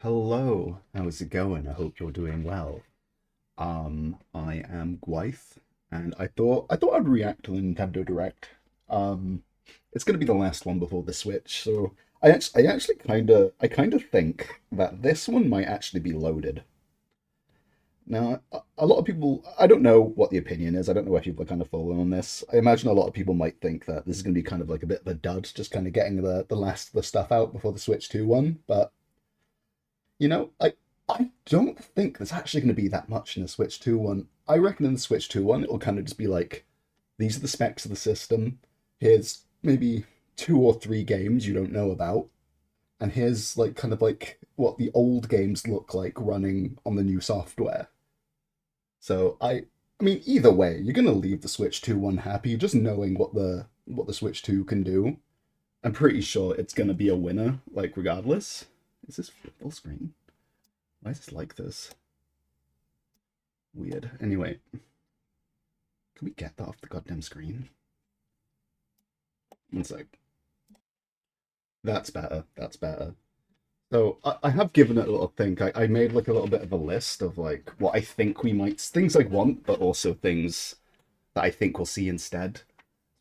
Hello, how's it going? I hope you're doing well. I am Gwaith, and I thought I'd react to the Nintendo Direct. Um, it's gonna be the last one before the Switch, so I actually kind of think that this one might actually be loaded. Now, a lot of people, I don't know what the opinion is. I don't know where people are kind of falling on this. I imagine a lot of people might think that this is going to be kind of like a bit of a dud, just kind of getting the last of the stuff out before the Switch 2 one. But I don't think there's actually going to be that much in the Switch 2 one. I reckon in the Switch 2 one, it'll kind of just be like, these are the specs of the system. Here's maybe two or three games you don't know about, and here's like kind of like what the old games look like running on the new software. So I mean, either way, you're gonna leave the Switch 2 one happy, just knowing what the Switch 2 can do. I'm pretty sure it's gonna be a winner, like regardless. Is this full screen? Why is this like this? Weird. Anyway, can we get that off the goddamn screen? One sec. That's better. That's better. So I have given it a little think. I made like a little bit of a list of like what I think we might things I want, but also things that I think we'll see instead.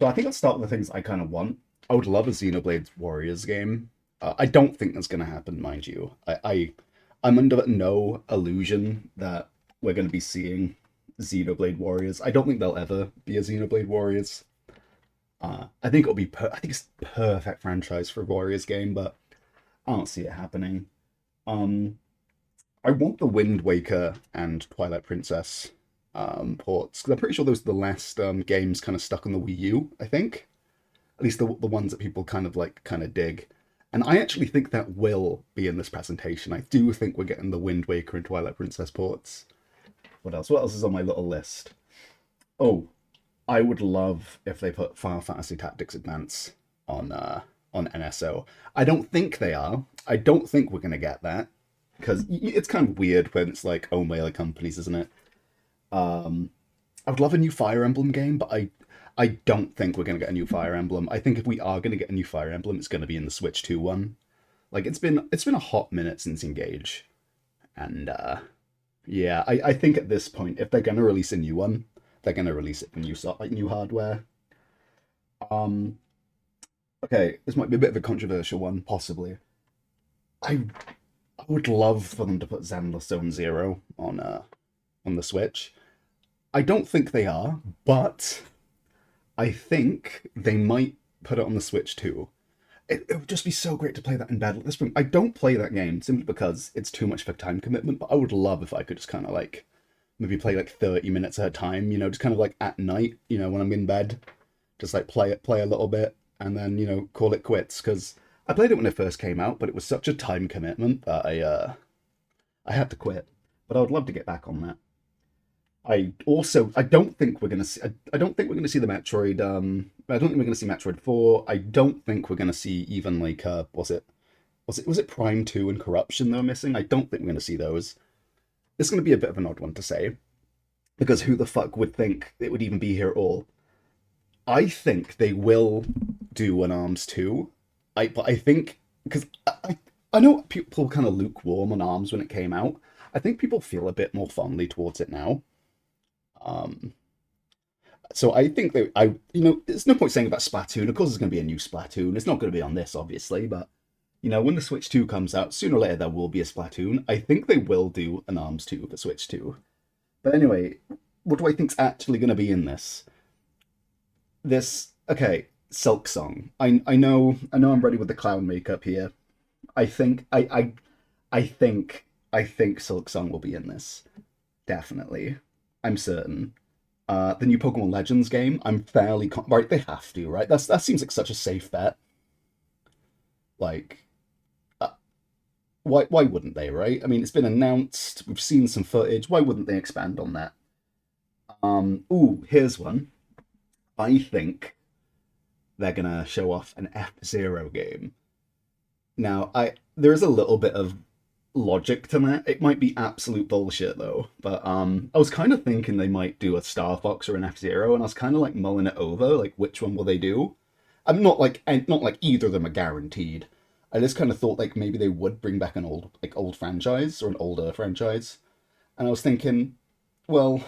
So I think I'll start with the things I kind of want. I would love a Xenoblade Warriors game. I don't think that's going to happen, mind you. I'm under no illusion that we're going to be seeing Xenoblade Warriors. I don't think there'll ever be a Xenoblade Warriors. I think it'll be. I think it's perfect franchise for a Warriors game, but I don't see it happening. Um, I want the Wind Waker and Twilight Princess ports because I'm pretty sure those are the last games kind of stuck on the Wii U. I think at least the ones that people kind of dig. And I actually think that will be in this presentation. I do think we're getting the Wind Waker and Twilight Princess ports. What else? What else is on my little list? Oh, I would love if they put Final Fantasy Tactics Advance on NSO. I don't think they are. I don't think we're gonna get that because it's kind of weird when it's like owned by other companies, isn't it? Um, I would love a new Fire Emblem game, but I don't think we're gonna get a new Fire Emblem. I think if we are gonna get a new Fire Emblem, it's gonna be in the Switch 2 one. Like it's been a hot minute since Engage, and yeah, I think at this point, if they're gonna release a new one, they're gonna release it for new hardware. Um, okay, this might be a bit of a controversial one, possibly. I I would love for them to put Zenless Zone Zero on the Switch. I don't think they are, but I think they might put it on the Switch too. It would just be so great to play that in bed at this point. I don't play that game simply because it's too much of a time commitment, but I would love if I could just kind of like maybe play like 30 minutes at a time, just kind of like at night, when I'm in bed, just like play a little bit and then, call it quits because I played it when it first came out, but it was such a time commitment that I had to quit. But I would love to get back on that. I don't think we're gonna see. I don't think we're gonna see the Metroid. I don't think we're gonna see Metroid 4. I don't think we're gonna see even like was it Prime 2 and Corruption they were missing? I don't think we're gonna see those. It's gonna be a bit of an odd one to say because who the fuck would think it would even be here at all? I think they will do an Arms 2. But I think because I know people kind of lukewarm on Arms when it came out. I think people feel a bit more fondly towards it now. Um, so I think that there's no point saying about Splatoon. Of course, there's going to be a new Splatoon. It's not going to be on this, obviously, but when the Switch 2 comes out, sooner or later there will be a Splatoon. I think they will do an Arms 2 for Switch 2. But anyway, what do I think's actually going to be in this? Okay, Silk Song. I know I'm ready with the clown makeup here. I think I think Silk Song will be in this. Definitely. I'm certain. The new Pokemon Legends game, I'm fairly right. They have to, right? That seems like such a safe bet. Like, uh, why wouldn't they, right? I mean, it's been announced. We've seen some footage. Why wouldn't they expand on that? Ooh, here's one. I think they're gonna show off an F-Zero game. Now, I there is a little bit of logic to that. It might be absolute bullshit though, but I was kind of thinking they might do a Star Fox or an F-Zero, and I was kind of like mulling it over, like which one will they do? I'm not like either of them are guaranteed. I just kind of thought like maybe they would bring back an old franchise or an older franchise, and I was thinking, well,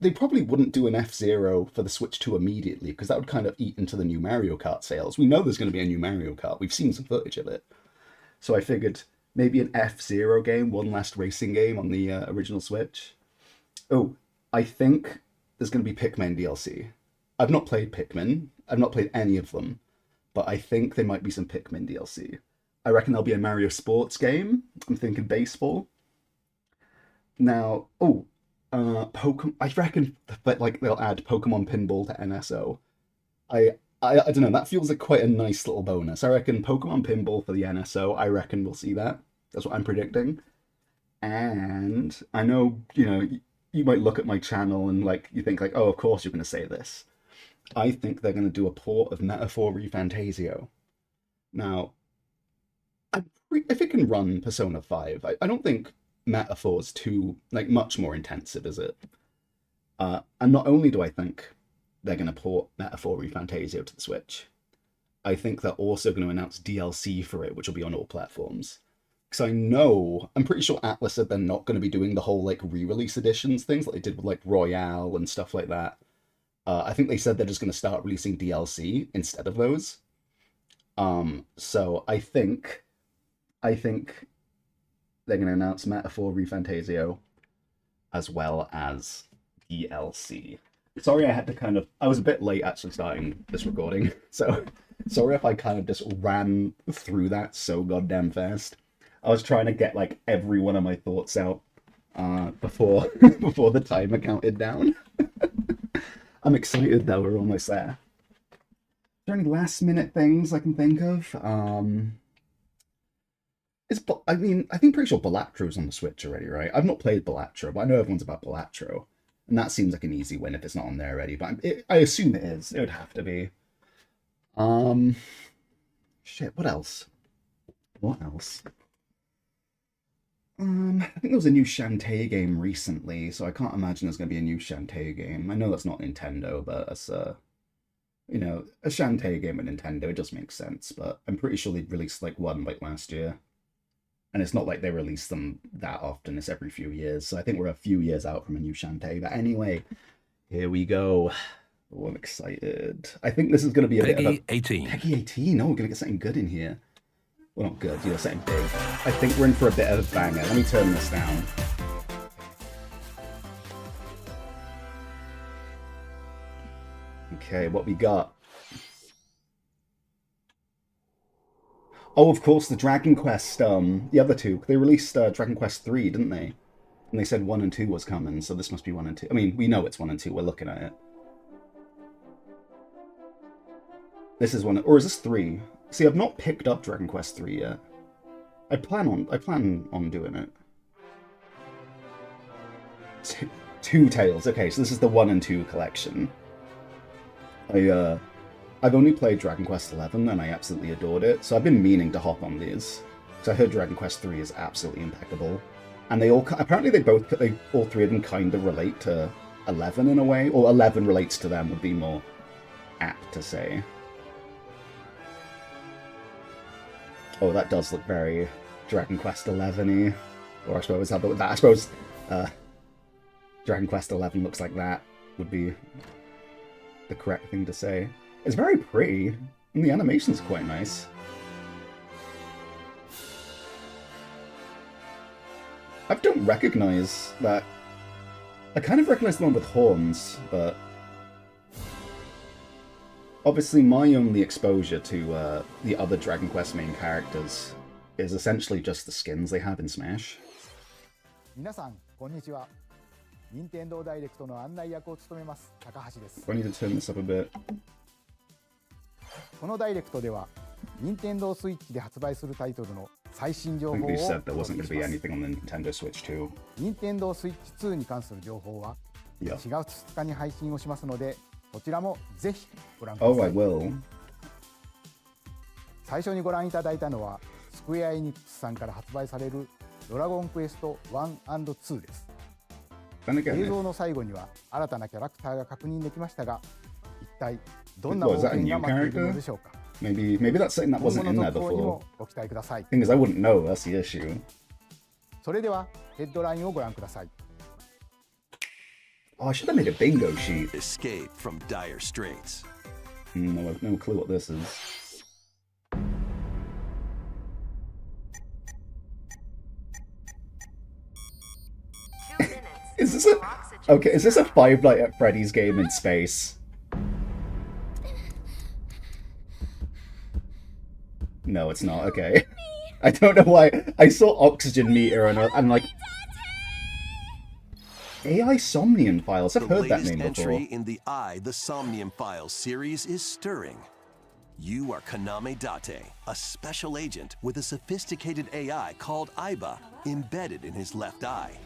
they probably wouldn't do an F-Zero for the Switch 2 immediately because that would kind of eat into the new Mario Kart sales. We know there's going to be a new Mario Kart. We've seen some footage of it. So I figured maybe an F-Zero game, one last racing game on the original Switch. Oh, I think there's going to be Pikmin DLC. I've not played Pikmin. I've not played any of them, but I think there might be some Pikmin DLC. I reckon there'll be a Mario Sports game. I'm thinking baseball. Now, Pokemon. I reckon that like they'll add Pokemon Pinball to NSO. I don't know. That feels like quite a nice little bonus. I reckon Pokemon Pinball for the NSO. I reckon we'll see that. That's what I'm predicting. And I know you might look at my channel and like you think like, oh, of course you're going to say this. I think they're going to do a port of Metaphor ReFantasio. Now, if it can run Persona 5, I don't think Metaphor's too like much more intensive, is it? And not only do I think they're going to port Metaphor ReFantasio to the Switch, I think they're also going to announce DLC for it, which will be on all platforms. Because I'm pretty sure Atlas said they're not going to be doing the whole like re-release editions things like they did with like Royale and stuff like that. I think they said they're just going to start releasing DLC instead of those. So I think they're going to announce Metaphor ReFantasio as well as DLC. Sorry, I was a bit late actually starting this recording, so sorry if I kind of just ran through that so goddamn fast. I was trying to get like every one of my thoughts out before before the timer counted down. I'm excited though, we're almost there. Are there any last minute things I can think of? I think pretty sure Balattro's on the Switch already, right? I've not played Balatro, but I know everyone's about Balatro. And that seems like an easy win if it's not on there already, but I assume it is. It would have to be. Shit, what else? What else? I think there was a new Shantae game recently, so I can't imagine there's going to be a new Shantae game. I know that's not Nintendo, but as a Shantae game at Nintendo, it just makes sense, but I'm pretty sure they released like one like last year. And it's not like they release them that often, it's every few years. So I think we're a few years out from a new Shantae. But anyway, here we go. Oh, I'm excited. I think this is going to be a bit of a... 18. Peggy 18. Oh, we're going to get something good in here. Well, not good, something big. I think we're in for a bit of a banger. Let me turn this down. Okay, what we got? Oh, of course, the Dragon Quest, the other two. They released Dragon Quest 3, didn't they? And they said 1 and 2 was coming, so this must be 1 and 2. I mean, we know it's 1 and 2, we're looking at it. This is 1, or is this 3? See, I've not picked up Dragon Quest 3 yet. I plan on doing it. Two Tales. Okay, so this is the 1 and 2 collection. I've only played Dragon Quest XI and I absolutely adored it, so I've been meaning to hop on these. So I heard Dragon Quest 3 is absolutely impeccable, and they all apparently all three of them kind of relate to 11 in a way, or 11 relates to them would be more apt to say. Oh, that does look very Dragon Quest 11-y, or I suppose Dragon Quest 11 looks like that would be the correct thing to say. It's very pretty, and the animation's quite nice. I don't recognize that. I kind of recognize the one with horns, but obviously my only exposure to the other Dragon Quest main characters is essentially just the skins they have in Smash. 皆さん、こんにちは。任天堂ダイレクトの案内役を務めます高橋です。 I need to turn this up a bit. このダイレクトでは、任天堂スイッチで発売するタイトルの最新情報 I を think お they 伝 said there え wasn't going し to be ます。 anything on the Nintendo Switch 2. 任天堂スイッチ2に関する情報は、Yeah. 4月2日に配信をしますので、こちらもぜひご覧くだ Oh, さ I い。 will. 最初にご覧いただいたのは、スクエア・エニックスさんから発売されるドラゴンクエスト1 and 2です。 Then 映 again, 像の最後には新たなキャラクターが確認できましたが、一体どんな What, is 冒 that a 険 new が待っている character? のでしょうか。Maybe that's something that 今後 wasn't の in there 続報に before. もご期待ください。 Thing is, I wouldn't know. That's the issue. それではヘッドラインをご覧ください。 Oh, I should have made a bingo sheet. Escape from dire straits. No clue what this is. Is this a... Okay, is this a Five Nights at Freddy's game in space? No, it's not. Okay. I don't know why. I saw oxygen meter and I'm like... AI Somnium Files. I've heard that name before. The latest entry in the The Somnium Files series is stirring. You are Kaname Date, a special agent with a sophisticated AI called Aiba embedded in his left eye.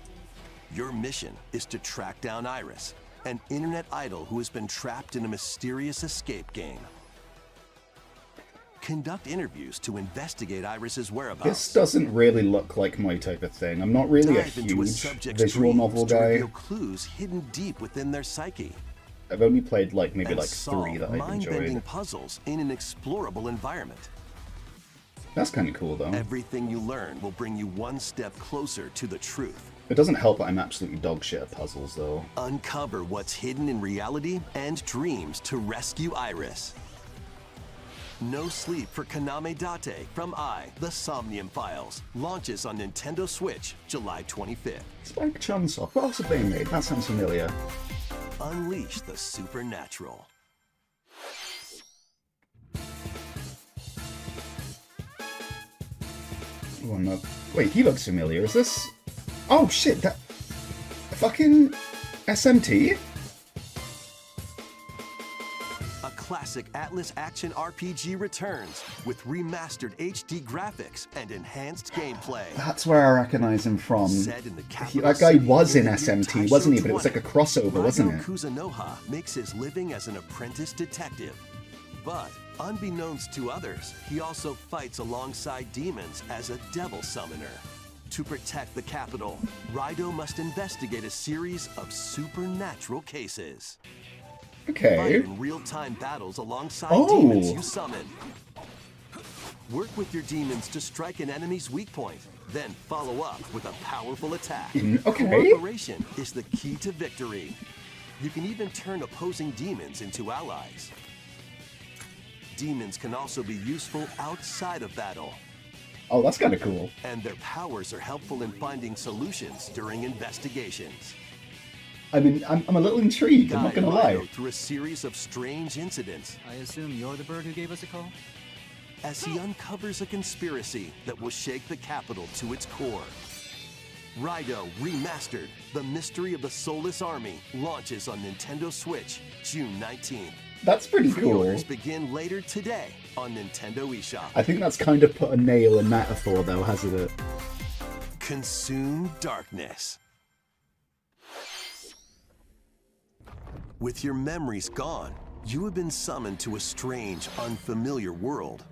Your mission is to track down Iris, an internet idol who has been trapped in a mysterious escape game. Conduct interviews to investigate Iris's whereabouts. This doesn't really look like my type of thing. I'm not really a Dive into huge subject's visual dreams novel to guy. reveal clues hidden deep within their psyche. I've only played maybe And 3 solve that I've mind-bending enjoyed. puzzles in an explorable environment. That's kind of cool though. Everything you learn will bring you one step closer to the truth. It doesn't help that I'm absolutely dog shit at puzzles though. Uncover what's hidden in reality and dreams to rescue Iris. No Sleep for Kaname Date from The Somnium Files launches on Nintendo Switch July 25th. Spike Chunsoft. What else have they made? That sounds familiar. Unleash the supernatural. Oh no. Wait, he looks familiar. Is this... Oh shit, that... Fucking... SMT? A classic Atlas action RPG returns with remastered HD graphics and enhanced gameplay. That's where I recognize him from. Set in the capital That guy city was in the year SMT, wasn't he? But it was 20. like a crossover, wasn't Raido it? Kuzunoha makes his living as an apprentice detective. But unbeknownst to others, he also fights alongside demons as a devil summoner. To protect the capital, Raido must investigate a series of supernatural cases. Fight Okay. in real-time battles alongside Oh. demons you summon. Work with your demons to strike an enemy's weak point, then follow up with a powerful attack. Okay. Cooperation is the key to victory. You can even turn opposing demons into allies. Demons can also be useful outside of battle, Oh, that's kind of cool. and their powers are helpful in finding solutions during investigations. I mean, I'm a little intrigued, I'm not Guide gonna Raido lie. through a series of strange incidents I assume you're the bird who gave us a call? as he uncovers a conspiracy that will shake the capital to its core. Raido Remastered, The Mystery of the Soulless Army, launches on Nintendo Switch June 19th. That's pretty cool. Pre-orders begin later today on Nintendo eShop. I think that's kind of put a nail in metaphor though, hasn't it? Consume darkness. With your memories gone, you have been summoned to a strange, unfamiliar world.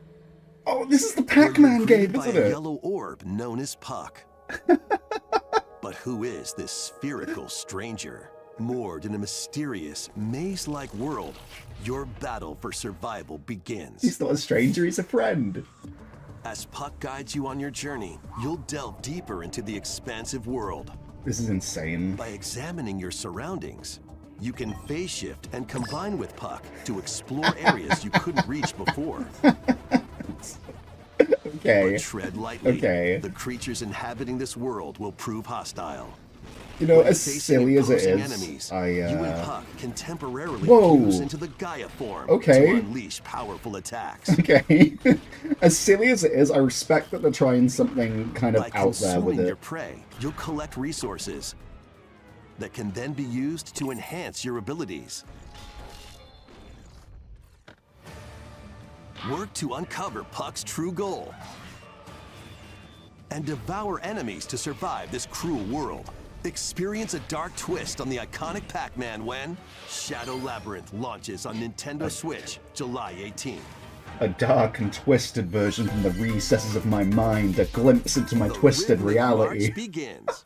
Oh, this is the where you're Pac-Man greeted game, by isn't a it? yellow orb known as Puck. But who is this spherical stranger? Moored in a mysterious, maze-like world, your battle for survival begins. He's not a stranger, he's a friend. As Puck guides you on your journey, you'll delve deeper into the expansive world. This is insane. By examining your surroundings, you can phase shift and combine with Puck to explore areas you couldn't reach before. Okay. But tread lightly. Okay. The creatures inhabiting this world will prove hostile. You know, When as facing silly as it opposing is, enemies, I, you and Puck can temporarily Whoa. fuse into the Gaia form Okay. to unleash powerful attacks. Okay. As silly as it is, I respect that they're trying something kind of By out there with consuming your it. prey, you'll collect resources that can then be used to enhance your abilities. Work to uncover Puck's true goal and devour enemies to survive this cruel world. Experience a dark twist on the iconic Pac-Man when Shadow Labyrinth launches on Nintendo Switch July 18th. A dark and twisted version from the recesses of my mind, a glimpse into my The twisted rhythmic reality. march begins.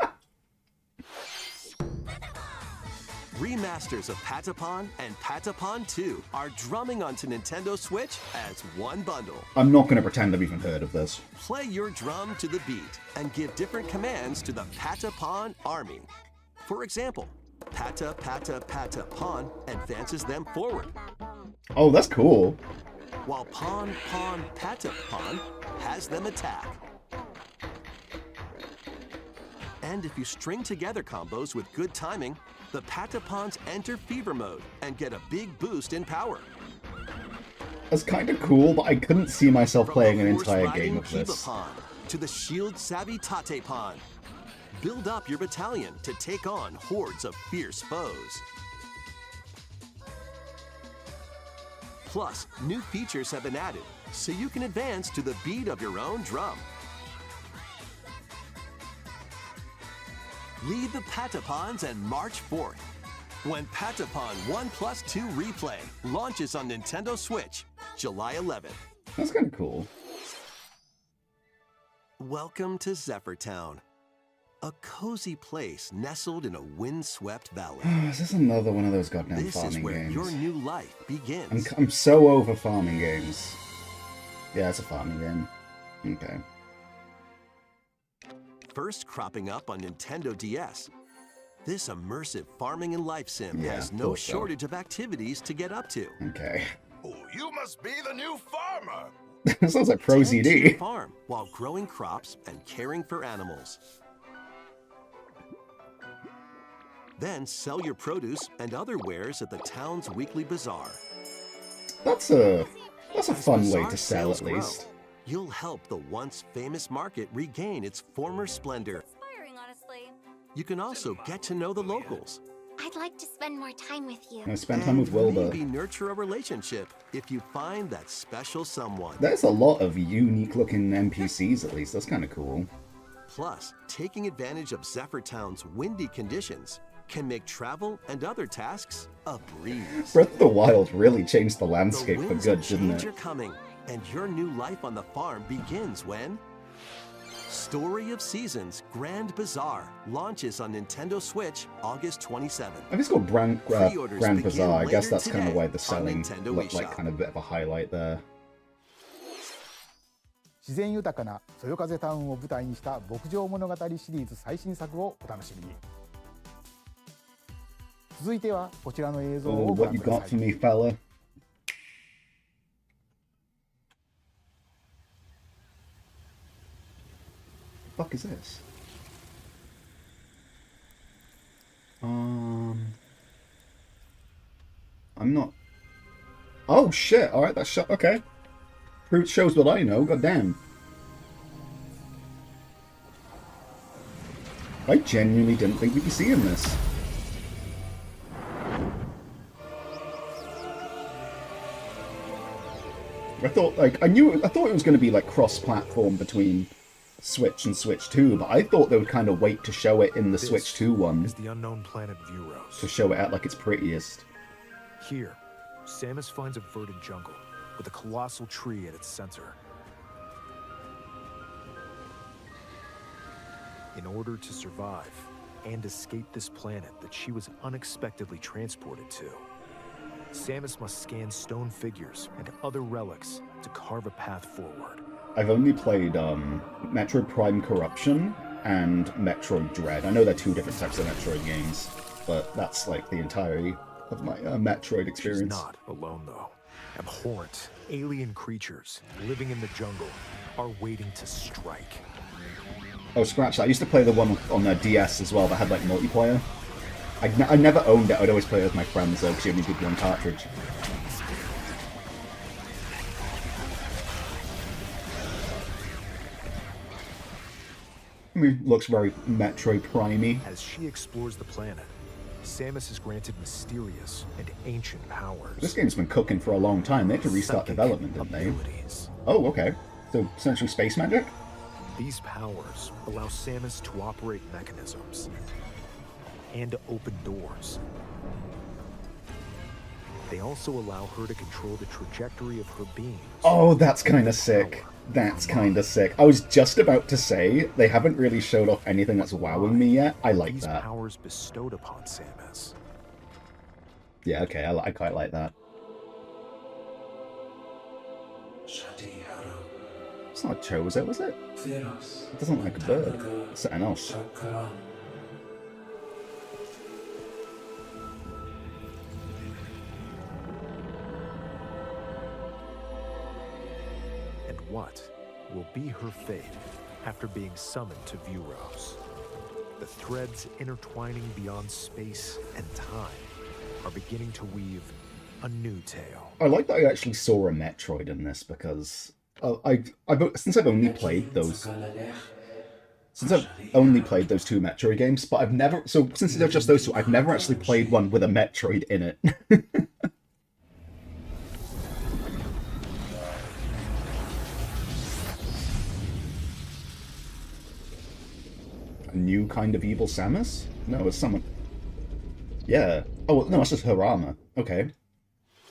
Remasters of Patapon and Patapon 2 are drumming onto Nintendo Switch as one bundle. I'm not going to pretend I've even heard of this. Play your drum to the beat and give different commands to the Patapon army. For example, Pata Pata Patapon advances them forward, Oh, that's cool. while Pon Pon Patapon has them attack. And if you string together combos with good timing, the Patapons enter fever mode and get a big boost in power. That's kind of cool, but I couldn't see myself From playing the an entire horse-riding game of this. Kibapon to the shield-savvy Tatepon. Build up your battalion to take on hordes of fierce foes. Plus, new features have been added, so you can advance to the beat of your own drum. Lead the Patapons and march forth. When Patapon 1+2 Replay launches on Nintendo Switch, July 11th. That's kind of cool. Welcome to Zephyrtown, a cozy place nestled in a windswept valley. Is this another one of those goddamn This is farming where games? your new life begins. I'm so over farming games. Yeah, it's a farming game. Okay. First cropping up on Nintendo DS, this immersive farming and life sim Yeah, has no thought so. shortage of activities to get up to. Okay. Oh, you must be the new farmer. That sounds like Pro Tend to your ZD. farm while growing crops and caring for animals. Then sell your produce and other wares at the town's weekly bazaar. That's a As fun way bazaar to sell sales at grow, least. you'll help the once famous market regain its former splendor. Inspiring, honestly. You can also get to know the locals. I'd like to spend more time with you. I spend time with and Wilbur. maybe nurture a relationship if you find that special someone. There's a lot of unique looking NPCs at least. That's kind of cool. Plus, taking advantage of Zephyrtown's windy conditions can make travel and other tasks a breeze. Breath of the Wild really changed the The landscape for winds good, of didn't change it? are coming, and your new life on the farm begins when Story of Seasons Grand Bazaar launches on Nintendo Switch August 27th. I think it's called Grand Pre-orders begin Bazaar. I guess later that's kind of today why the on selling Nintendo looked like eShop. kind of a bit of a highlight there. 自然豊かなそよ風タウンを舞台にした牧場物語シリーズ最新作をお楽しみに。続いてはこちらの映像 Oh, をご what 覧 you くだ got さ for い。 me, fella? Fuck is this? I'm not. Oh shit! All right, that's shot. Okay, shows what I know. God damn. I genuinely didn't think we'd be seeing this. I thought, like, I thought it was going to be like cross-platform between Switch and Switch 2, but I thought they would kind of wait to show it in the Switch 2 one is the unknown planet Vuros. to show it at like its prettiest. Here, Samus finds a verdant jungle with a colossal tree at its center. In order to survive and escape this planet that she was unexpectedly transported to, Samus must scan stone figures and other relics to carve a path forward. I've only played Metroid Prime Corruption and Metroid Dread. I know they're two different types of Metroid games, but that's like the entirety of my Metroid She's experience. not alone, though. Abhorrent, alien creatures living in the jungle are waiting to strike. Oh, scratch that. I used to play the one on the DS as well that had like multiplayer. I never owned it. I'd always play it with my friends though, because you only did one cartridge. I mean, looks very Metroid Prime-y. As she explores the planet, Samus is granted mysterious and ancient powers. This game's been cooking for a long time. They had to restart Psychic development, didn't they? abilities. Oh, okay. So, essentially space magic? These powers allow Samus to operate mechanisms and to open doors. They also allow her to control the trajectory of her beams. Oh, that's kind of sick. That's kind of sick. I was just about to say, they haven't really showed off anything that's wowing me yet. I like These that. powers bestowed upon Samus Yeah, okay, I quite like that. It's not a Chozo, is it? It doesn't look like a bird. It's something else. And what will be her fate after being summoned to Vuros? The threads intertwining beyond space and time are beginning to weave a new tale. I like that I actually saw a Metroid in this because since I've only played those two Metroid games, but I've never since they're just those two, I've never actually played one with a Metroid in it. A new kind of evil Samus? No, it's someone. Yeah. Oh no, it's just her armor. Okay.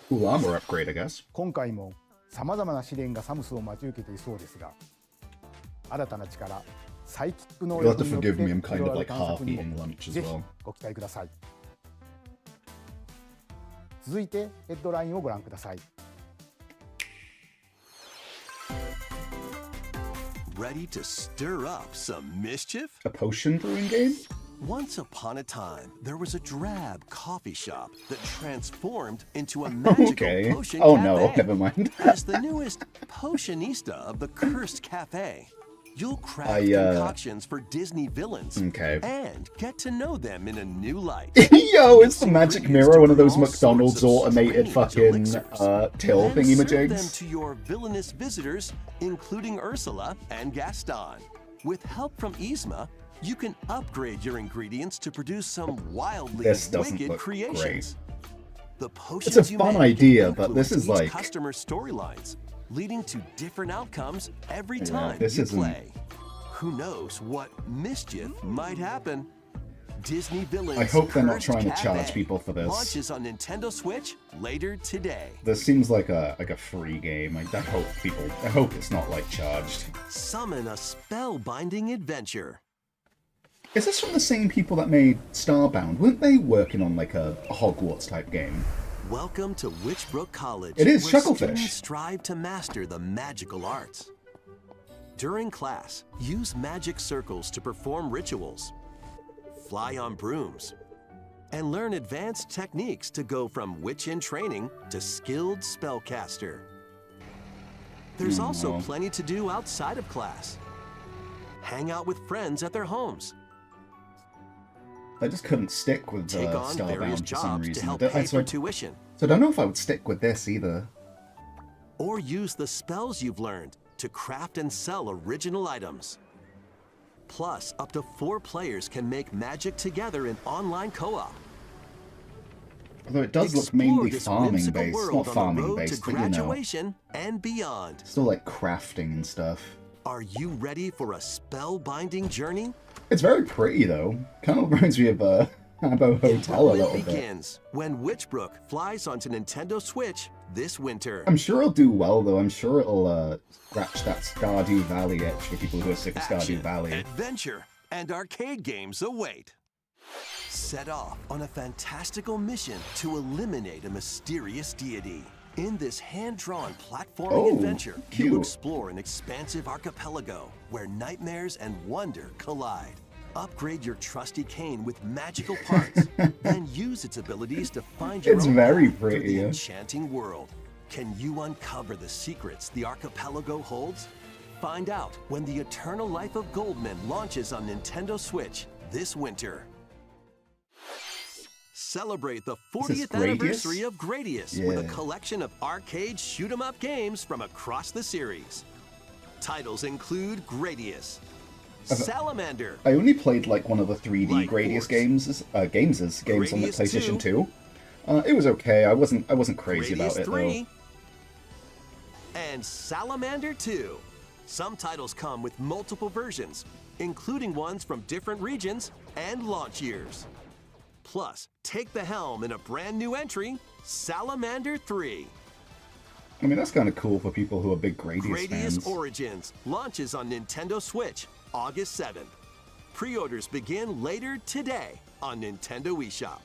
Cool armor upgrade, I guess. 今回もさまざまな試練がサムスを待ち受けていそうですが、新たな力、サイキック能 You'll have 力 to によって forgive me, I'm kind 広 of がる like 探 half 索に eating も lunch as ぜひ well. ご期待ください。続いてヘッドラインをご覧ください。Ready to stir up some mischief? A potion brewing game? Once upon a time, there was a drab coffee shop that transformed into a magical Okay. potion Oh cafe. no, never mind. As the newest potionista of the cursed cafe, you'll craft concoctions for Disney villains Okay. and get to know them in a new light. Yo, it's the magic Ingredients mirror, to one of brew those all sorts McDonald's of automated strange fucking elixirs. till Then serve them thingy-majigs. to your villainous visitors, including Ursula and Gaston. With help from Yzma, you can upgrade your ingredients to produce some wildly This doesn't wicked look creations. The potions It's a you fun make idea, but influence this is each like- customer storylines, leading to different outcomes every time this you isn't- play. Who knows what mischief might happen? Disney Villains I hope they're not Cursed trying to Cafe charge people for this. launches on Nintendo Switch later today. This seems like a free game. I hope it's not like charged. Summon a spellbinding adventure. Is this from the same people that made Starbound? Weren't they working on like a Hogwarts type game? Welcome to Witchbrook College. It is where Chucklefish. students strive to master the magical arts. During class, use magic circles to perform rituals, fly on brooms, and learn advanced techniques to go from witch in training to skilled spellcaster. There's also plenty to do outside of class. Hang out with friends at their homes. I just couldn't stick with Take on various Starbound for some jobs to reason. help I pay for so tuition. I don't know if I would stick with this either. Or use the spells you've learned to craft and sell original items. Plus, up to 4 players can make magic together in online co-op. Although it does look Explore mainly this farming whimsical based, world not on the farming road based, to but you know, graduation and beyond. still like crafting and stuff. Are you ready for a spellbinding journey? It's very pretty though. Kind of reminds me of Habbo Hotel a Enrollment little bit. begins when Witchbrook flies onto Nintendo Switch this winter. I'm sure it'll do well though. I'm sure it'll scratch that Stardew Valley itch for people who are sick of Stardew Action, Valley. adventure, and arcade games await. Set off on a fantastical mission to eliminate a mysterious deity. In this hand-drawn platforming Oh, adventure, cute. you'll explore an expansive archipelago where nightmares and wonder collide. Upgrade your trusty cane with magical parts, then use its abilities to find your It's own very path through pretty, the yeah. enchanting world. Can you uncover the secrets the archipelago holds? Find out when The Eternal Life of Goldman launches on Nintendo Switch this winter. Celebrate the Is this 40th Gradius? anniversary of Gradius with a Yeah. collection of arcade shoot-'em-up games from across the series. Titles include Gradius, Salamander, I only played like one of the 3D Light Gradius Force. games on the Gradius PlayStation 2. 2. It was okay. I wasn't crazy Gradius about it 3, and Salamander 2. Some titles come with multiple versions, including ones from different regions and launch years. Plus, take the helm in a brand new entry, Salamander 3. though. I mean, that's kind of cool for people who are big Gradius Gradius fans. Origins launches on Nintendo Switch August 7th. Pre-orders begin later today on Nintendo eShop.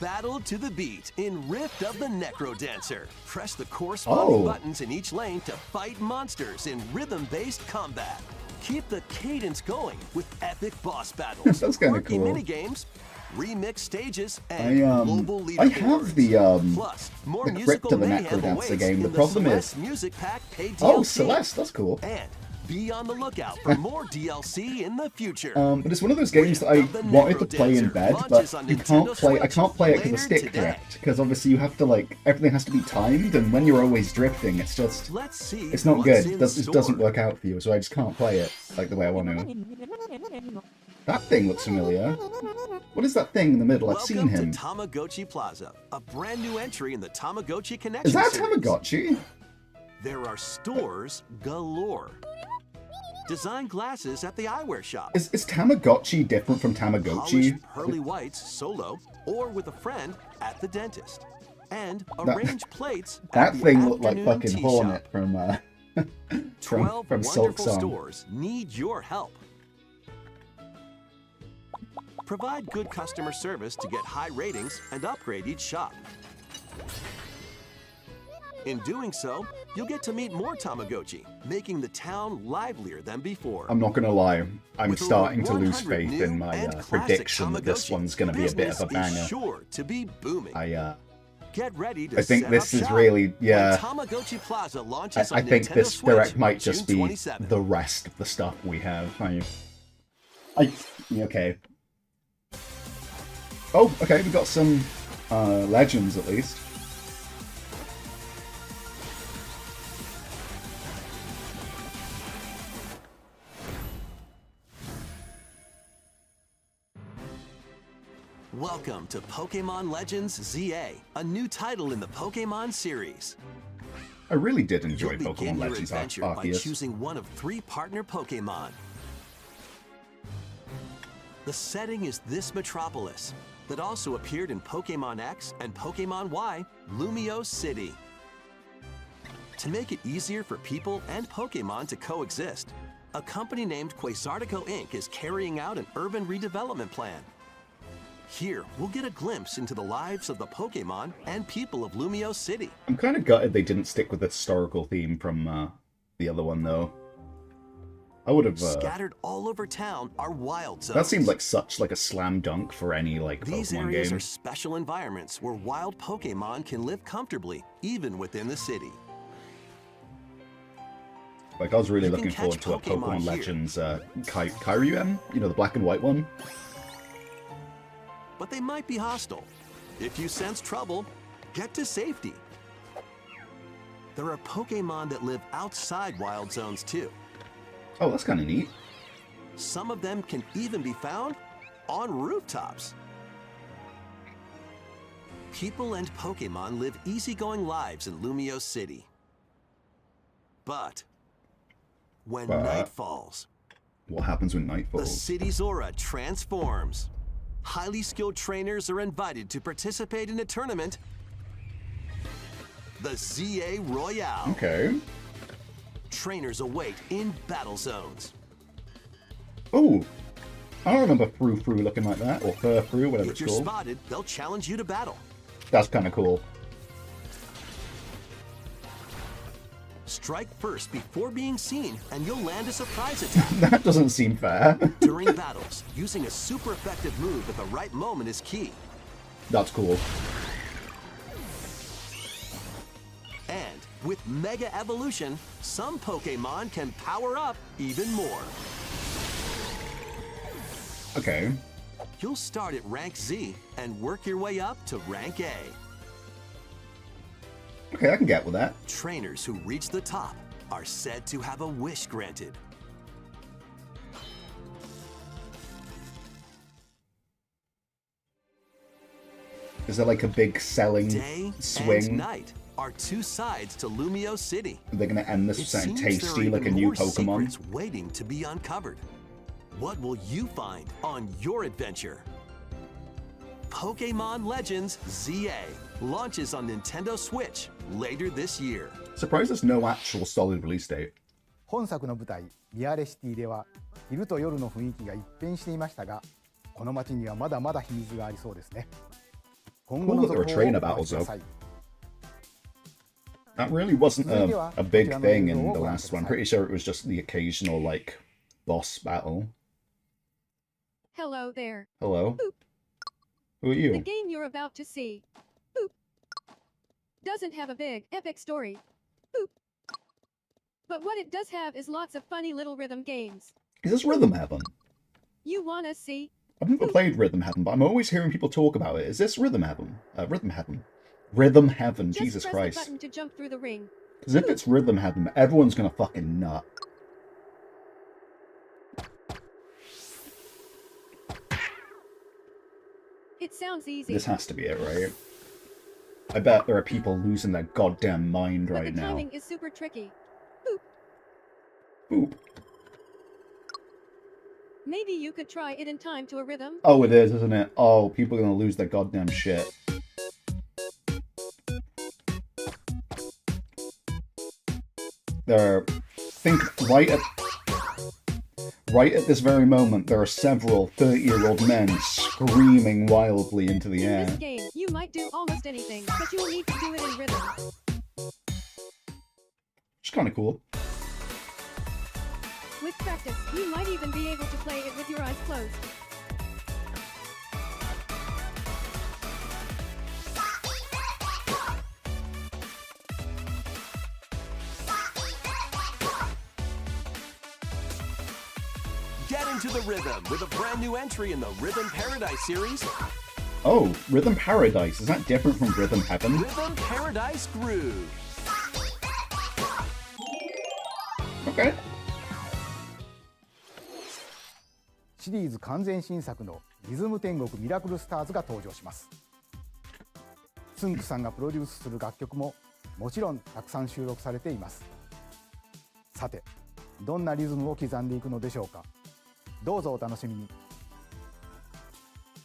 Battle to the beat in Rift of the Necro Dancer. Press the corresponding buttons in each lane to fight monsters in rhythm-based combat. Keep the cadence going with epic boss battles, That's kinda quirky cool. minigames, remix stages, and global leaderboards. I have the Plus, more Crypt musical of the mayhem Necrodancer awaits game. The in problem Celeste is, Music Pack paid DLC. oh, Celeste, that's cool. And be on the lookout for more DLC in the future. But it's one of those games that I wanted to play in bed, but you can't play. I can't play it because of stick drift. Because obviously you have to everything has to be timed, and when you're always drifting, it's just it's not good. It doesn't work out for you, so I just can't play it like the way I want to. That thing looks familiar. What is that thing in the middle? I've seen him. Welcome to Tamagotchi Plaza, a brand new entry in the Tamagotchi Connection Is that a series. Tamagotchi? There are stores galore. Design glasses at the eyewear shop. Is Tamagotchi different from Tamagotchi? Polished pearly whites solo or with a friend at the dentist. And That- arrange plates That at the thing looked like afternoon fucking tea Hornet shop. from 12 from Silk wonderful Song. stores need your help. Provide good customer service to get high ratings and upgrade each shop. In doing so, you'll get to meet more Tamagotchi, making the town livelier than before. I'm not gonna lie, I'm With starting to over lose 100 faith new in my and classic prediction that this Tamagotchi, one's gonna be a bit of a business is banger. sure to be booming. Get ready to I think set this up is shop really, when yeah. Tamagotchi Plaza launches I on think Nintendo this Switch direct might June just be 27th. the rest of the stuff we have. Okay. Oh, okay, we got some legends at least. Welcome to Pokemon Legends ZA, a new title in the Pokemon series. I really did enjoy You'll begin Pokemon your Legends adventure by Arceus. choosing one of 3 partner Pokemon. The setting is this metropolis that also appeared in Pokemon X and Pokemon Y, Lumio City. To make it easier for people and Pokemon to coexist, a company named Quasartico Inc. is carrying out an urban redevelopment plan. Here, we'll get a glimpse into the lives of the Pokemon and people of Lumio City. I'm kind of gutted they didn't stick with the historical theme from the other one, though. I would have. Scattered all over town are wild zones. That seemed like such a slam dunk for any These Pokemon areas game. are special environments where wild Pokemon can live comfortably, even within the city. Like, I was really You can looking forward catch to a Pokemon Pokemon here. Legends Kyurem, the black and white one. But they might be hostile. If you sense trouble, get to safety. There are Pokemon that live outside wild zones too. Oh, that's kind of neat. Some of them can even be found on rooftops. People and Pokemon live easygoing lives in Lumio City. But when night falls, What happens when night the falls? city's aura transforms. Highly skilled trainers are invited to participate in a tournament, the ZA Royale. Okay. Trainers await in battle zones. Oh, I don't remember Frou looking like that, or Fur, whatever If it's you're called. spotted, they'll challenge you to battle. That's kind of cool. Strike first before being seen, and you'll land a surprise attack. That doesn't seem fair. During battles, using a super effective move at the right moment is key. That's cool. And with Mega Evolution, some Pokemon can power up even more. Okay. You'll start at rank Z and work your way up to rank A. Okay, I can get with that. Trainers who reach the top are said to have a wish granted. Is there like a big selling Day and swing? night are 2 sides to Lumio City. Are they going to end this It with something seems there are tasty like a even new more Pokemon? secrets waiting to be uncovered. What will you find on your adventure? Pokemon Legends ZA launches on Nintendo Switch later this year. Surprised there's no actual solid release date. 本作の舞台ミアレシティでは昼と夜の雰囲気が一変していましたが、この街にはまだまだ秘密がありそうですね。今後の Cool that 続 there 報 are を trainer お待 battles ちください。 That really wasn't 続いては a こち big らの映 thing 像 in を the ご覧 last くだ one. さい。 Pretty sure it was just the occasional, like, boss battle. Hello there. Hello? Boop. Who are The you? game you're about to see. Boop. Doesn't have a big, epic story. Boop. But what it does have is lots of funny little rhythm games. Is this Rhythm Heaven? You wanna see? I've never played Rhythm Heaven, but I'm always hearing people talk about it. Is this Rhythm Heaven? Rhythm Heaven. Rhythm Heaven, Just Jesus press Christ. the button to jump through the ring. Because if it's Rhythm Heaven, everyone's gonna fucking nut. It sounds easy. This has to be it, right? I bet there are people losing their goddamn mind but right the now. timing is super tricky. Boop. Maybe you could try it in time to a rhythm. Oh, it is, isn't it? Oh, people are gonna lose their goddamn shit. There are... Think right at this very moment, there are several 30-year-old men screaming wildly into the In air. this game, you might do almost anything, but you will need to do it in rhythm. It's kind of cool. With practice, you might even be able to play it with your eyes closed. Get into the rhythm with a brand new entry in the Rhythm Paradise series, Oh, Rhythm Paradise. Is that different from Rhythm Heaven? Rhythm Paradise Groove. Okay. シリーズ完全新作のリズム天国ミラクルスターズが登場します。つんくさんがプロデュースする楽曲ももちろんたくさん収録されています。さて、どんなリズムを刻んでいくのでしょうか。どうぞお楽しみに。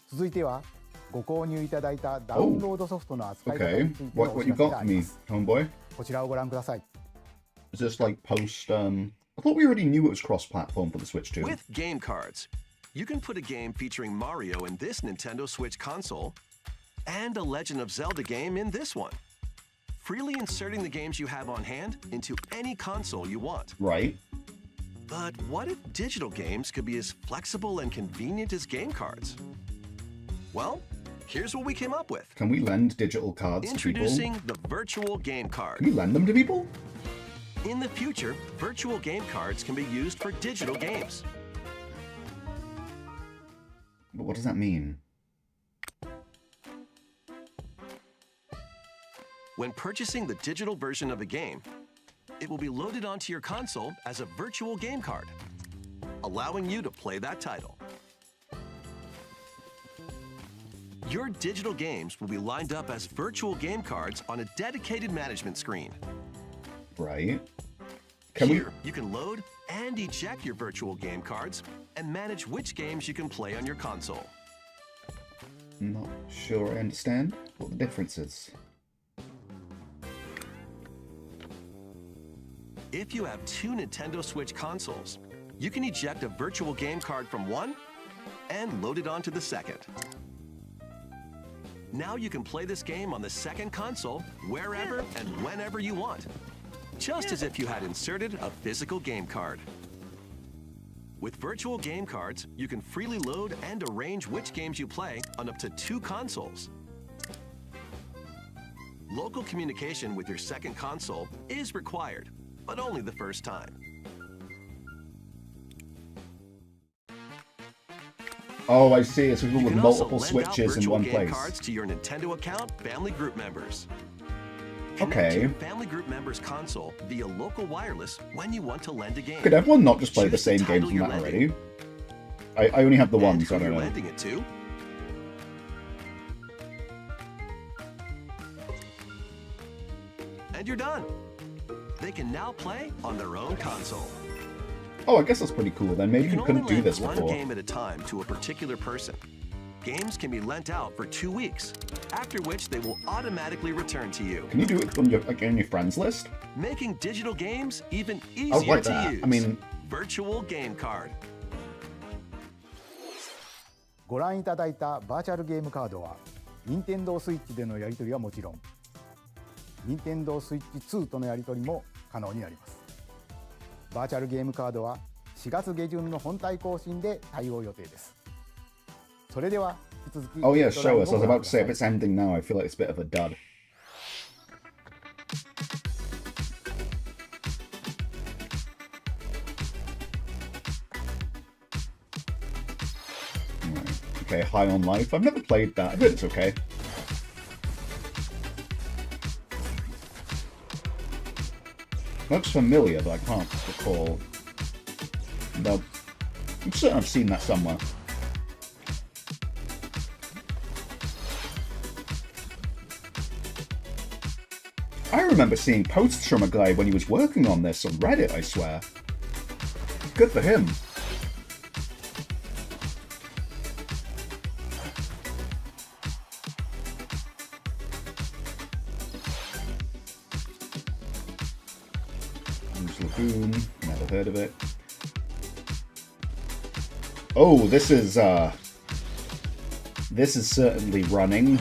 続いてはご購入いただいたダウンロードソフトの扱い方 Okay. についてのお What 知 you らせ got が for ありま me, す。 homeboy? こちらをご覧ください。 Is this like post, I thought we already knew it was cross-platform for the Switch too. With game cards, you can put a game featuring Mario in this Nintendo Switch console and a Legend of Zelda game in this one, freely inserting the games you have on hand into any console you want. Right. But what if digital games could be as flexible and convenient as game cards? Well, here's what we came up with. Can we lend digital cards to people? Introducing the Virtual Game Card. Can we lend them to people? In the future, virtual game cards can be used for digital games. But what does that mean? When purchasing the digital version of a game, it will be loaded onto your console as a virtual game card, allowing you to play that title. Your digital games will be lined up as virtual game cards on a dedicated management screen. Right. Can Here, you can load and eject your virtual game cards and manage which games you can play on your console. we... Not sure I understand what the difference is. If you have two Nintendo Switch consoles, you can eject a virtual game card from one and load it onto the second. Now you can play this game on the second console wherever and whenever you want, just as if you had inserted a physical game card. With virtual game cards, you can freely load and arrange which games you play on up to two consoles. Local communication with your second console is required, but only the first time. Oh, I see. It's people You with can also multiple lend out switches in virtual one game place. cards to your Nintendo account family group members. Connect Okay. to your family group members' console via local wireless when you want to lend a game. Could everyone not just play the Choose the same game title from you're that lending. already? I only have the one, And so I who don't you're know. lending it to. And you're done. They can now play on their own console. Oh, I guess that's pretty cool then. Maybe You you can couldn't only do lend this one before. game at a time to a particular person. Games can be lent out for 2 weeks, after which they will automatically return to you, Can you do it on your, like, on your friends list? making digital games even I easier like to that. use. I mean, Virtual Game Card. ご覧いただいたバーチャルゲームカードは任天堂スイッチでのやり取りはもちろん、任天堂スイッチ2とのやり取りも可能になります。バーチャルゲームカードは4月下旬の本体更新で対応予定です。それでは引き続き Oh yeah, show us. I was about to say, if it's ending now, I feel like it's a bit of a dud. Okay, High on Life. I've never played that. I bet it's okay. Looks familiar, but I can't recall. No, I'm certain I've seen that somewhere. I remember seeing posts from a guy when he was working on this on Reddit, I swear. Good for him. Lagoon, never heard of it. Oh, this is certainly running.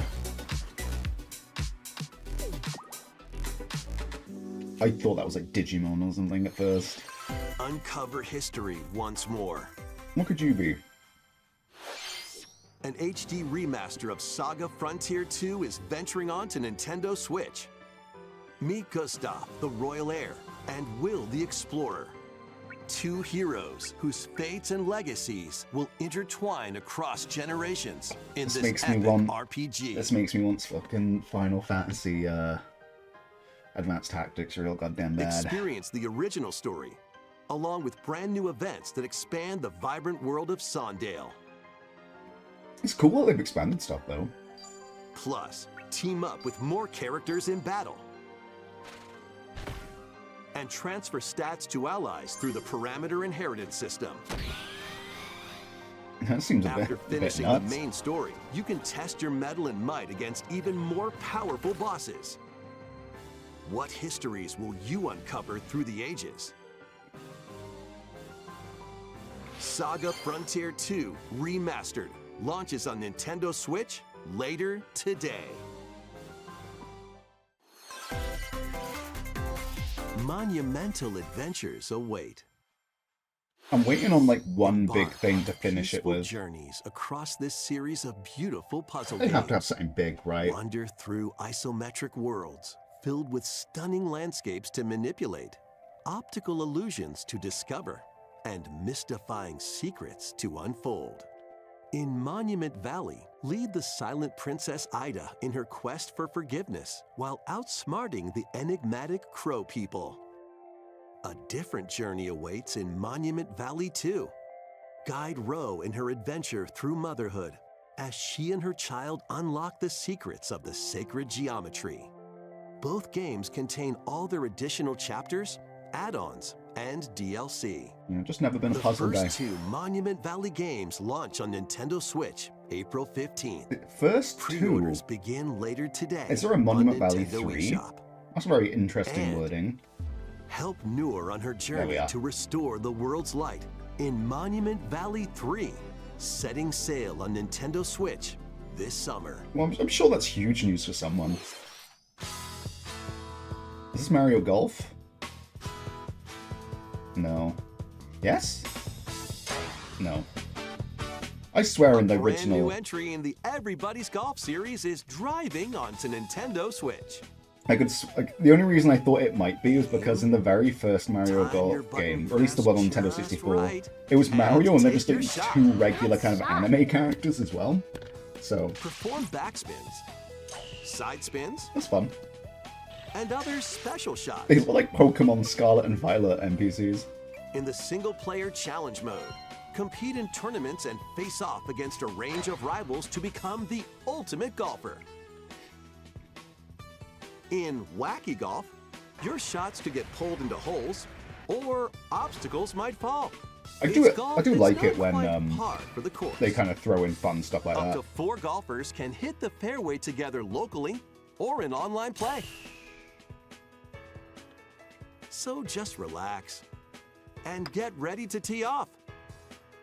I thought that was like Digimon or something at first. Uncover history once more. What could you be? An HD remaster of Saga Frontier 2 is venturing on to Nintendo Switch. Meet Gustav, the royal heir, and Will the explorer. Two heroes whose fates and legacies will intertwine across generations in this epic RPG. This makes me want fucking Final Fantasy Advanced Tactics real goddamn bad. Experience the original story, along with brand new events that expand the vibrant world of Sondale. It's cool that they've expanded stuff though. Plus, team up with more characters in battle. And transfer stats to allies through the parameter inheritance system. That seems After a bit finishing nuts. the main story, you can test your mettle and might against even more powerful bosses. What histories will you uncover through the ages? Saga Frontier 2 Remastered launches on Nintendo Switch later today. Monumental adventures await. I'm waiting on like one big thing to finish it Peaceful with. Journeys across this series of beautiful puzzle They games. have to have something big, right? Wander through isometric worlds filled with stunning landscapes to manipulate, optical illusions to discover, and mystifying secrets to unfold. In Monument Valley, lead the silent Princess Ida in her quest for forgiveness while outsmarting the enigmatic Crow people. A different journey awaits in Monument Valley 2. Guide Ro in her adventure through motherhood as she and her child unlock the secrets of the sacred geometry. Both games contain all their additional chapters, add-ons, and DLC. I've just never been a puzzle The guy. first two Monument Valley games launch on Nintendo Switch April 15th. First two? Pre-orders begin later today. Is there a Monument on Valley Nintendo 3? eShop. That's very interesting And wording. Help Noor on her journey are. to restore the world's light in Monument Valley 3, setting sail on Nintendo Switch this summer. Well, I'm sure that's huge news for someone. Is this Mario Golf? No. Yes? No. I swear in the Brand new original... entry in the Everybody's Golf series is driving onto Nintendo Switch. the only reason I thought it might be was because in the very first Mario Golf game, or at least the one on Nintendo 64, right, it was Mario and then take just your like shot. two regular kind of anime characters as well. So, Perform backspins, side spins, that's fun. and other special shots. They look like Pokemon Scarlet and Violet NPCs. In the single-player challenge mode, compete in tournaments and face off against a range of rivals to become the ultimate golfer. In Wacky Golf, your shots could get pulled into holes, or obstacles might fall. I It's do golf like that's it not when quite par for the course. they kind of throw in fun stuff like Up that. to 4 golfers can hit the fairway together locally or in online play. So just relax and get ready to tee off.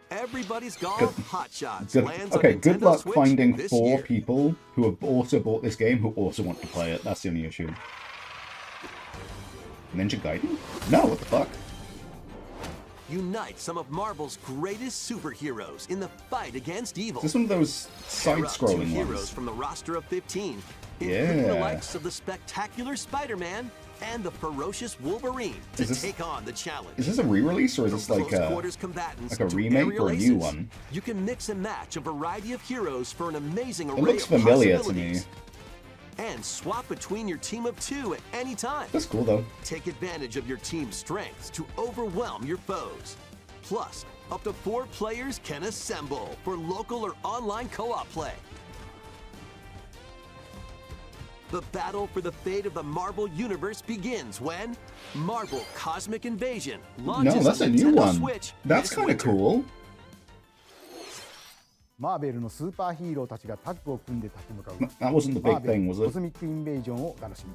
Everybody's Golf Good- Hot Shots Good. lands Okay, on good Nintendo luck Switch finding this 4 year. people who have also bought this game who also want to play it. That's the only issue. Ninja Gaiden? No, what the fuck? Unite some of Marvel's greatest superheroes in the fight against evil. Is this one of those Pair up 2 side-scrolling heroes ones? from the roster of 15, including the Yeah. likes of the spectacular Spider-Man and the ferocious Wolverine to Is this- take on the challenge. Is this a re-release or is From this like close a... quarters combatants like a to remake aerial or a new aces, one? You can mix and match a variety of heroes for an amazing array It looks of familiar to me. possibilities. And swap between your team of 2 at any time. That's cool though. Take advantage of your team's strengths to overwhelm your foes. Plus, up to 4 players can assemble for local or online co-op play. The battle for the fate of the Marvel Universe begins when Marvel Cosmic Invasion launches No, that's on a new Nintendo one. Switch That's this kind of winter. cool. マーベルのスーパーヒーローたちがタッグを組んで立ち向かう That wasn't the マー big ベ thing, ル was コ it? ズミックインベージョンをお楽しみ。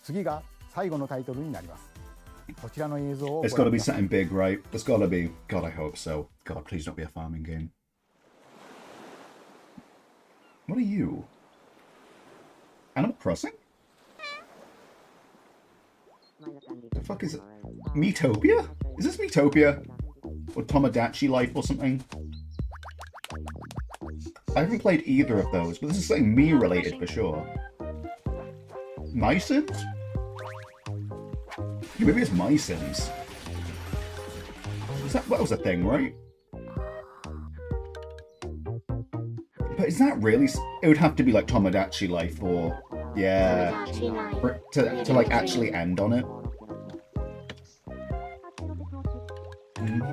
次が最後のタイトルになります。こちらの映像をご It's 覧 got to く be ださい。 something big, right? There's got to be. God, I hope so. God, please don't be a farming game. What are you? Animal Crossing? The fuck is it? Metopia? Is this Metopia? Or Tomodachi Life or something? I haven't played either of those, but this is something me related for sure. My Sims? Yeah, maybe it's My Sims. That was a thing, right? But is that really... It would have to be like Tomodachi Life or... Yeah. For it to like actually end on it.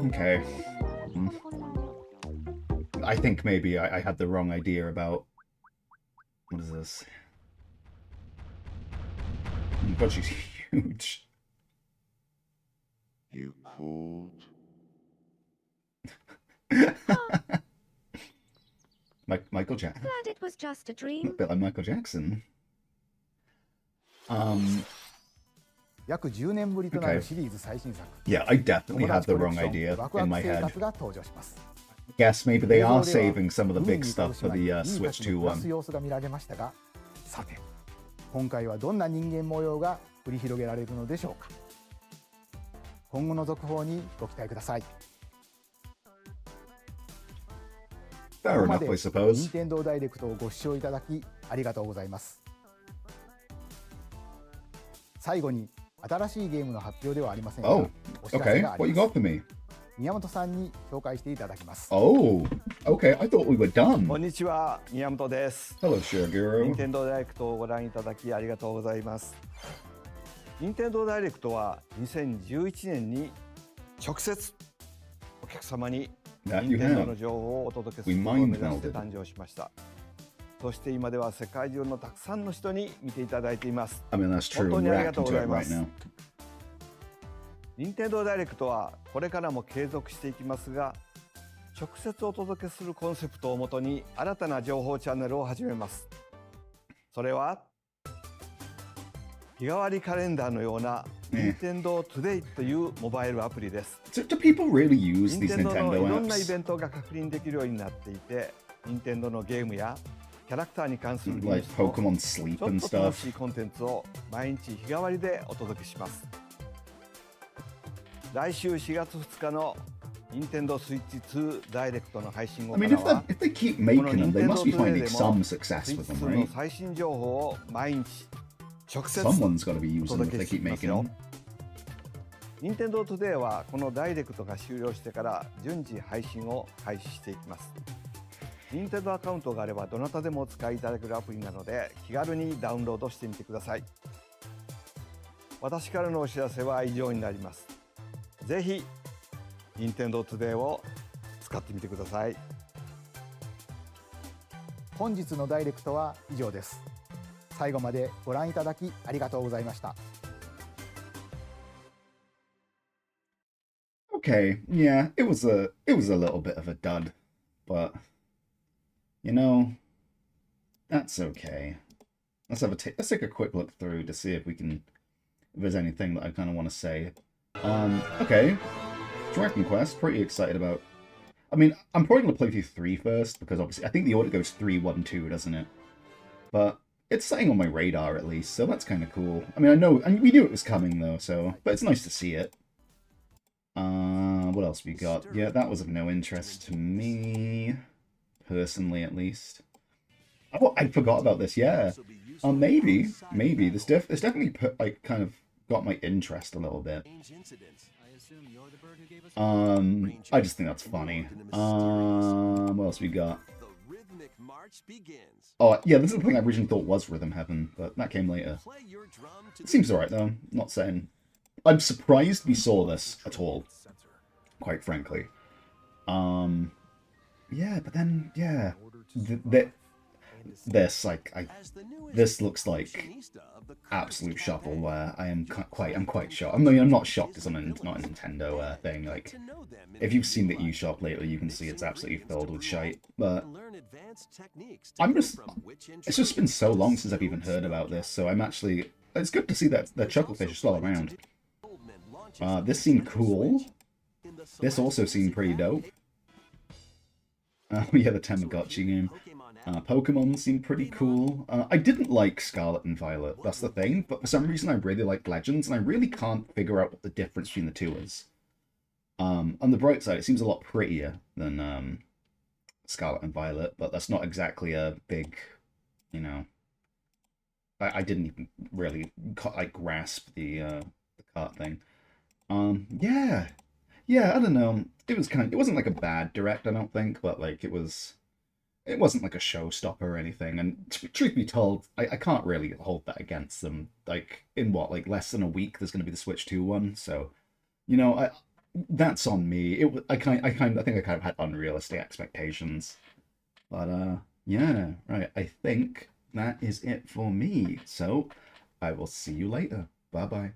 Okay. I think maybe I had the wrong idea about... What is this? Oh my god, she's huge. You fooled. Michael Jackson. Glad it was just a A dream. bit like Michael Jackson. 約10年ぶりとなるシリーズ最新作。 Yeah, I definitely 友 had 達 the コレ wrong クション idea ワク in ワク my 生 head. 活が登場します。 Guess maybe they 映 are 像では saving some of the 海 big に stuff 移 for しまい the いいた Switch ち 2の暮らす one. 様子が見られましたが、さて今回はどんな人間模様が繰り広げられるのでしょうか。今後の続報にご期待ください。 Fair ここま enough, で I suppose. 任天堂ダイレクトをご視聴いただきありがとうございます。最後に新しいゲームの発表ではありませんが、 Oh, お知らせ okay. があ What り you ます。 got for me? 宮本さんに紹介していただきます。 Oh, okay. I thought we were こ done. んにちは、宮本です。 Hello, 任 Shiguro. 天堂ダイレクトをご覧いただきありがとうございます。任天堂ダイレクトは2011年に直接お客様に That 任 you 天堂の have. 情報をお届けする We ことを目 mind 指して melded. 誕生しました。そして今では世界中のたくさんの人に見ていただいています。 I mean, that's true. I'm 本当にありがと reacting うご to ざ it いま right す。 now. 任天堂ダイレクトはこれからも継続していきますが、直接お届けするコンセプトをもとに新たな情報チャンネルを始めます。それは日替わりカレンダーのような任天堂トゥデイというモバイルアプリです。 Do people really use 任 these 天堂のい Nintendo ろんなイ apps? ベントが確認できるようになっていて、任天堂のゲームやキャラクターに関するニュー Like スと Pokemon ち Sleep ょっ and と楽 stuff. しいコンテンツを毎日日替わりでお届けします。来週4月2日の任天堂スイッチ2ダイレクトの配信後 I か mean, ら if は they keep こ making の them, 任 they 天堂 must be トゥデイ finding でも some スイ success ッ with チ them, 2の right? 最新情報を毎日直接 Someone's got to be お using them 届 if け they してい keep きます making よ them.。任天堂トゥデイはこのダイレクトが終了してから順次配信を開始していきます。任天堂アカウントがあればどなたでもお使いいただけるアプリなので気軽にダウンロードしてみてください。私からのお知らせは以上になります。ぜひ任天堂トゥデイを使ってみてください。本日のダイレクトは以上です。最後までご覧いただきありがとうございました。Okay, yeah, it was a little bit of a dud, but you know, that's okay. Let's take a quick look through to see if there's anything that I kind of want to say. Okay, Dragon Quest, pretty excited about I mean, I'm probably going to play through 3 first, because obviously, I think the order goes 3, 1, 2, doesn't it? But it's staying on my radar at least, so that's kind of cool. I mean, I know, and we knew it was coming though, so, but it's nice to see it. What else we got? Yeah, that was of no interest to me, personally at least. Oh, I forgot about this. Yeah, maybe this definitely put like kind of got my interest a little bit. I just think that's funny. What else we got? Oh, yeah, this is the thing I originally thought was Rhythm Heaven, but that came later. It seems alright, though. Not saying. I'm surprised we saw this at all, quite frankly. Yeah, but then, yeah. This looks like absolute shovelware. I'm quite shocked. I mean, I'm not shocked because it's not a Nintendo thing. Like, if you've seen the eShop lately, you can see it's absolutely filled with shite. But it's just been so long since I've even heard about this, so it's good to see that the Chucklefish is still around. This seemed cool. This also seemed pretty dope. Yeah, the Tamagotchi game. Pokemon seemed pretty cool. I didn't like Scarlet and Violet, that's the thing, but for some reason I really like Legends, and I really can't figure out what the difference between the two is. On the bright side, it seems a lot prettier than Scarlet and Violet, but that's not exactly a big, you know... I didn't even really grasp the cart thing. Yeah, I don't know. It wasn't like a bad direct, I don't think, but like it wasn't like a showstopper or anything. And truth be told, I can't really hold that against them. Like in like less than a week, there's going to be the Switch 2 one. So, you know, that's on me. I think I kind of had unrealistic expectations. But yeah, right. I think that is it for me. So I will see you later. Bye bye.